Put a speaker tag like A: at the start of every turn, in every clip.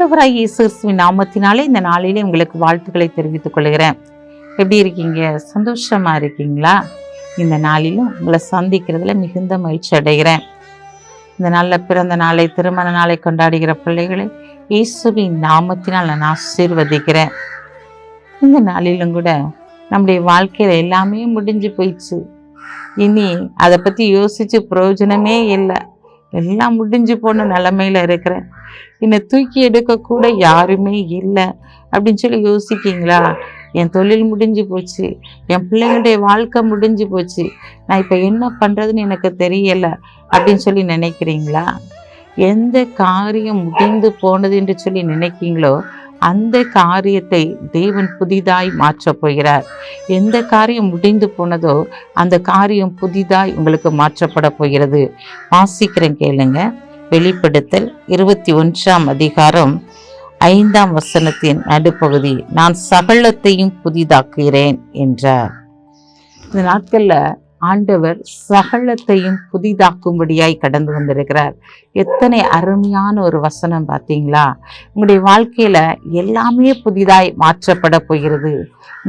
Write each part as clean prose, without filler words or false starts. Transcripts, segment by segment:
A: ஆண்டவராகிய இயேசு கிறிஸ்துவின் நாமத்தினாலே இந்த நாளிலே உங்களுக்கு வாழ்த்துக்களை தெரிவித்துக் கொள்கிறேன். எப்படி இருக்கீங்க? சந்தோஷமா இருக்கீங்களா? இந்த நாளிலும் உங்களை சந்திக்கிறதுல மிகுந்த மகிழ்ச்சி அடைகிறேன். இந்த நாளில் பிறந்த நாளை, திருமண நாளை கொண்டாடுகிற பிள்ளைகளை இயேசுவின் நாமத்தினால் நான் ஆசீர்வதிக்கிறேன். இந்த நாளிலும் கூட நம்முடைய வாழ்க்கையில எல்லாமே முடிஞ்சு போயிடுச்சு, இனி அதை பற்றி யோசிச்சு பிரயோஜனமே இல்லை, எல்லாம் முடிஞ்சு போன நிலைமையில இருக்கிறேன், என்னை தூக்கி எடுக்க கூட யாருமே இல்லை அப்படின்னு சொல்லி யோசிக்கீங்களா? என் தொழில் முடிஞ்சு போச்சு, என் பிள்ளைங்களுடைய வாழ்க்கை முடிஞ்சு போச்சு, நான் இப்போ என்ன பண்ணுறதுன்னு எனக்கு தெரியலை அப்படின்னு சொல்லி நினைக்கிறீங்களா? எந்த காரியம் முடிந்து போனது என்று சொல்லி நினைக்கிறீங்களோ அந்த காரியத்தை தேவன் புதிதாய் மாற்றப் போகிறார். எந்த காரியம் முடிந்து போனதோ அந்த காரியம் புதிதாய் உங்களுக்கு மாற்றப்பட போகிறது. வாசிக்கிறேன் கேளுங்க. வெளிப்படுத்தல் 21ஆம் அதிகாரம் 5ஆம் வசனத்தின் நடுப்பகுதி, நான் சகலத்தையும் புதிதாக்குகிறேன் என்றார். இந்த நாட்கள்ல ஆண்டவர் சகலத்தையும் புதிதாக்கும்படியாய் கடந்து வந்திருக்கிறார். எத்தனை அருமையான ஒரு வசனம் பார்த்தீங்களா? உங்களுடைய வாழ்க்கையில எல்லாமே புதிதாய் மாற்றப்பட போகிறது.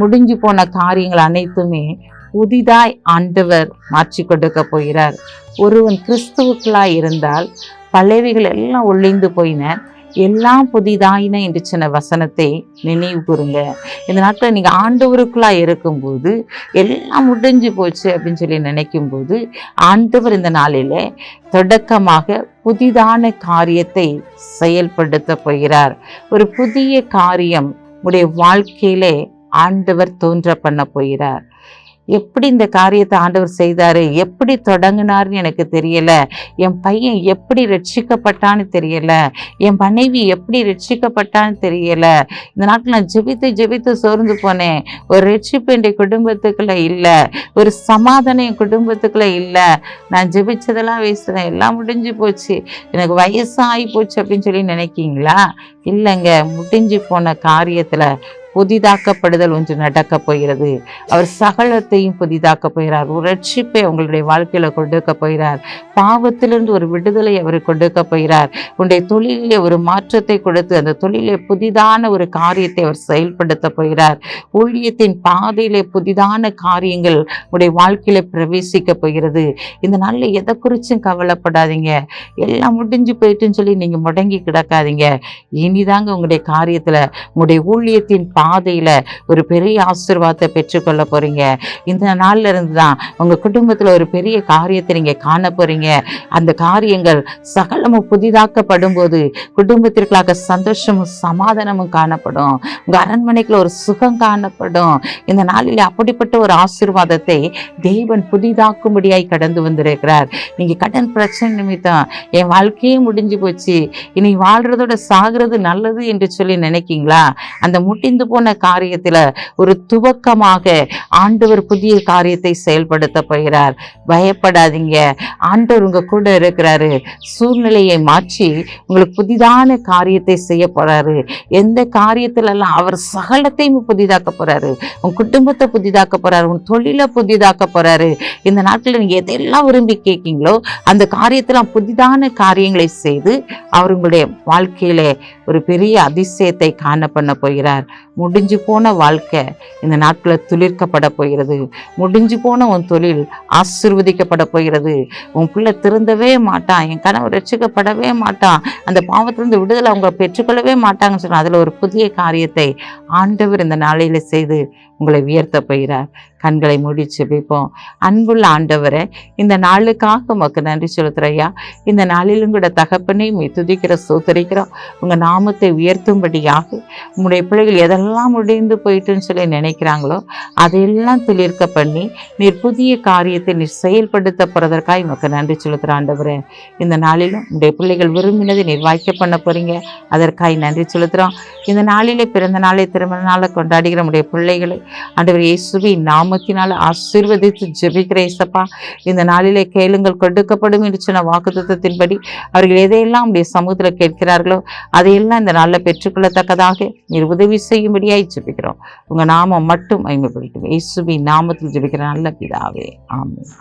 A: முடிஞ்சு போன காரியங்கள் அனைத்துமே புதிதாய் ஆண்டவர் மாற்றி கொடுக்க போகிறார். ஒருவன் கிறிஸ்துவுக்குள்ளாய் இருந்தால் பழையவைகள் எல்லாம் ஒழிந்து போயின, எல்லாம் புதிதாயின என்று சொன்ன வசனத்தை நினைவு கூறுங்க. இந்த நாட்டில் நீங்கள் ஆண்டவருக்குள்ளாய் இருக்கும்போது எல்லாம் முடிஞ்சு போச்சு அப்படின்னு சொல்லி நினைக்கும் போது ஆண்டவர் இந்த நாளிலே தொடக்கமாக புதிதான காரியத்தை செயல்படுத்த போகிறார். ஒரு புதிய காரியம் உடைய வாழ்க்கையிலே ஆண்டவர் தோன்ற பண்ண போகிறார். எப்படி இந்த காரியத்தை ஆண்டவர் செய்தாரு, எப்படி தொடங்கினார்னு எனக்கு தெரியல, என் பையன் எப்படி ரட்சிக்கப்பட்டான்னு தெரியல, என் மனைவி எப்படி ரட்சிக்கப்பட்டான்னு தெரியல, இந்த நாட்டில் நான் ஜெபித்து சோர்ந்து போனேன், ஒரு ரட்சிப்பு என் குடும்பத்துக்குள்ள இல்லை, ஒரு சமாதானம் என் குடும்பத்துக்குள்ள இல்லை, நான் ஜெபிச்சதெல்லாம் வேஸ்ட், எல்லாம் முடிஞ்சு போச்சு, எனக்கு வயசாகி போச்சு அப்படின்னு சொல்லி நினைக்கிங்களா? இல்லைங்க, முடிஞ்சு போன காரியத்துல புதிதாக்கப்படுதல் ஒன்று நடக்க போகிறது. அவர் சகலத்தையும் புதிதாக்க போகிறார். ஒரு ரட்சிப்பை உங்களுடைய வாழ்க்கையில கொடுக்க போகிறார். பாவத்திலிருந்து ஒரு விடுதலை அவர் கொடுக்க போகிறார். உங்களுடைய தொழிலே ஒரு மாற்றத்தை கொடுத்து அந்த தொழிலே புதிதான ஒரு காரியத்தை அவர் செயல்படுத்த போகிறார். ஊழியத்தின் பாதையிலே புதிதான காரியங்கள் உங்களுடைய வாழ்க்கையில பிரவேசிக்க போகிறது. இந்த நாளில் எதை குறிச்சும் கவலைப்படாதீங்க, எல்லாம் முடிஞ்சு போயிட்டுன்னு சொல்லி நீங்க முடங்கி கிடக்காதீங்க. இனிதாங்க உங்களுடைய காரியத்துல, உங்களுடைய ஊழியத்தின் பாதையில ஒரு பெரிய ஆசீர்வாதத்தை பெற்றுக்கொள்ள போறீங்க. இந்த நாள்ல இருந்து தான் உங்க குடும்பத்துல ஒரு பெரிய காரியத்தை நீங்க காண போறீங்க. அந்த காரியங்கள் சகலமும் புதிதாக்கப்படும் போது குடும்பத்திற்காக சந்தோஷமும் சமாதானமும் காணப்படும். உங்க அரண்மனைக்குள்ள ஒரு சுகம் காணப்படும். இந்த நாளில் அப்படிப்பட்ட ஒரு ஆசீர்வாதத்தை தேவன் புதிதாக்கும்படியாய் கடந்து வந்திருக்கிறார். நீங்க கடன் பிரச்சனை நிமித்தம் என் வாழ்க்கையே முடிஞ்சு போச்சு, இனி வாழ்றதோட சாகிறது நல்லது என்று சொல்லி நினைக்கீங்களா? அந்த முடிந்து போன காரியத்துல ஒரு துவக்கமாக ஆண்டவர் புதிய காரியத்தை செயல்படுத்த போகிறார். பயப்படாதீங்க, ஆண்டவர் உங்க கூட இருக்கிறாரு. சூழ்நிலையை மாற்றி உங்களுக்கு புதிதான காரியத்தை செய்ய போறாரு. எந்த காரியத்துல எல்லாம் அவர் சகலத்தையும் புதிதாக்க போறாரு. உன் குடும்பத்தை புதிதாக்க போறாரு, உன் தொழிலை புதிதாக்க போறாரு. இந்த நாட்டில் நீங்க எதெல்லாம் விரும்பி கேட்கீங்களோ அந்த காரியத்துல புதிதான காரியங்களை செய்து அவர் உங்களுடைய வாழ்க்கையில ஒரு பெரிய அதிசயத்தை காண பண்ண போகிறார். முடிஞ்சு போன வாழ்க்கை இந்த நாட்களில் துளிர்க்கப்பட போகிறது. முடிஞ்சு போன உன் தொழில் ஆசீர்வதிக்கப்பட போகிறது. உன் பிள்ளை திருந்தவே மாட்டான், என் கணவர் ரட்சிக்கப்படவே மாட்டான், அந்த பாவத்திலிருந்து விடுதலை அவங்க பெற்றுக்கொள்ளவே மாட்டாங்கன்னு சொன்னால் அதில் ஒரு புதிய காரியத்தை ஆண்டவர் இந்த நாளையில செய்து உங்களை உயர்த்த போகிறார். கண்களை மூடி ஜெபிப்போம். அன்புள்ள ஆண்டவரை, இந்த நாளுக்காக உமக்கு நன்றி செலுத்துறையா. இந்த நாளிலும் கூட தகப்பனை துதிக்கிற சோதரிக்கிறோம். உங்க நாமத்தை உயர்த்தும்படியாக உங்களுடைய பிள்ளைகள் எதெல்லாம் முடிந்து போயிட்டுன்னு சொல்லி நினைக்கிறாங்களோ அதையெல்லாம் துளிர்க்க பண்ணி நீர் புதிய காரியத்தை நீர் செயல்படுத்த போறதற்காக உமக்கு நன்றி செலுத்துகிற ஆண்டவரே. இந்த நாளிலும் உங்களுடைய பிள்ளைகள் விரும்பினதை நீர் வாய்க்க பண்ண போறீங்க, அதற்காக நன்றி செலுத்துகிறோம். இந்த நாளிலே பிறந்த நாளை, திருமண நாளை கொண்டாடுகிற உங்களுடைய பிள்ளைகளை ஆண்டவர் இயேசுவின் நாமத்தினால் ஆசீர்வதித்து ஜெபிக்கிறேன் இயேசப்பா. இந்த நாளிலே கேளுங்கள் கொடுக்கப்படும் என்று சொன்ன வாக்குத்தத்தத்தின்படி அவர்கள் எதையெல்லாம் உடைய சமூகத்தில் கேட்கிறார்களோ அதையெல்லாம் இந்த நாளில் பெற்றுக்கொள்ளத்தக்கதாக நீர் உதவி செய்யும்படியாய் ஜெபிக்கிறோம். உங்க நாமம் மட்டும் மகிமைப்படட்டும். இயேசுவின் நாமத்தில் ஜெபிக்கிற நல்ல பிதாவே, ஆமென்.